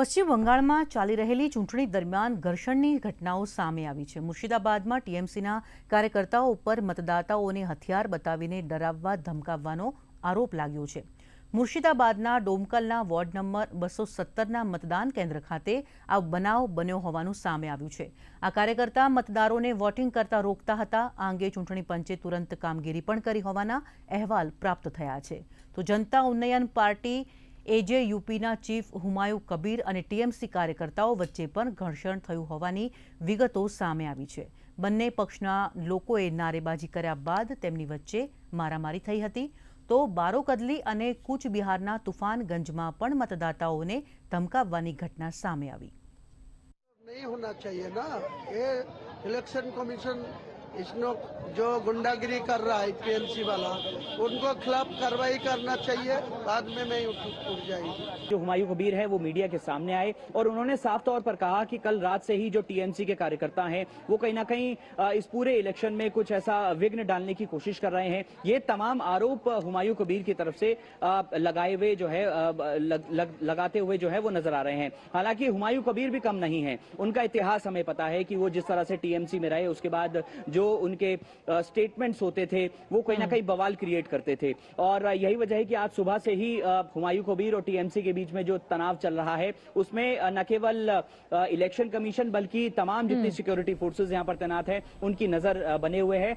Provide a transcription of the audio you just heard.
પશ્ચિમ બંગાળમાં ચાલી રહેલી ચૂંટણી દરમિયાન ઘર્ષણની ઘટનાઓ સામે આવી છે। મુર્શિદાબાદમાં ટીએમસીના કાર્યકર્તાઓ ઉપર મતદાતાઓને હથિયાર બતાવીને ડરાવવા ધમકાવવાનો આરોપ લાગ્યો છે। મુર્શિદાબાદના ડોમકલના વોર્ડ નંબર 217ના મતદાન કેન્દ્ર ખાતે આ બનાવ બન્યો હોવાનું સામે આવ્યું છે। આ કાર્યકર્તા મતદારોને વોટિંગ કરતા રોકતા હતા। આ અંગે ચૂંટણી પંચે તુરંત કામગીરી પણ કરી હોવાના અહેવાલ પ્રાપ્ત થયા છે। તો જનતા ઉન્નયન પાર્ટી એજેયુપીના ચીફ હુમાયુ કબીર અને ટીએમસી કાર્યકર્તાઓ વચ્ચે પણ ઘર્ષણ થયું હોવાની વિગતો સામે આવી છે। બંને પક્ષના લોકોએ નારેબાજી કર્યા બાદ તેમની વચ્ચે મારામારી થઈ હતી। તો બારોકદલી અને કૂચબિહારના તુફાનગંજમાં પણ મતદાતાઓને ધમકાવવાની ઘટના સામે આવી। नहीं होना चाहिए ना ये इलेक्शन कमीशन इसनो जो गुंडागिरी कर रहा है टीएमसी वाला उनको खिलाफ कार्रवाई करना चाहिए। बाद में नहीं उठ जाएगी। जो हुमायूं कबीर है वो मीडिया के सामने आए और उन्होंने साफ तौर पर कहा कि कल रात से ही जो टीएमसी के कार्यकर्ता हैं वो कहीं ना कहीं इस पूरे इलेक्शन में कुछ ऐसा विघ्न डालने की कोशिश कर रहे हैं। ये तमाम आरोप हुमायूं कबीर की तरफ से लगाए हुए जो है लगाते हुए जो है वो नजर आ रहे हैं। हालांकि हुमायूं कबीर भी कम नहीं है, उनका इतिहास हमें पता है कि वो जिस तरह से टीएमसी में रहे उसके बाद जो उनके स्टेटमेंट्स होते थे वो कहीं ना कहीं बवाल क्रिएट करते थे। और यही वजह है कि आज सुबह से ही हुमायूं कबीर और टीएमसी के बीच में जो तनाव चल रहा है उसमें न केवल इलेक्शन कमीशन बल्कि तमाम जितनी सिक्योरिटी फोर्सेस यहां पर तैनात है उनकी नजर बने हुए है।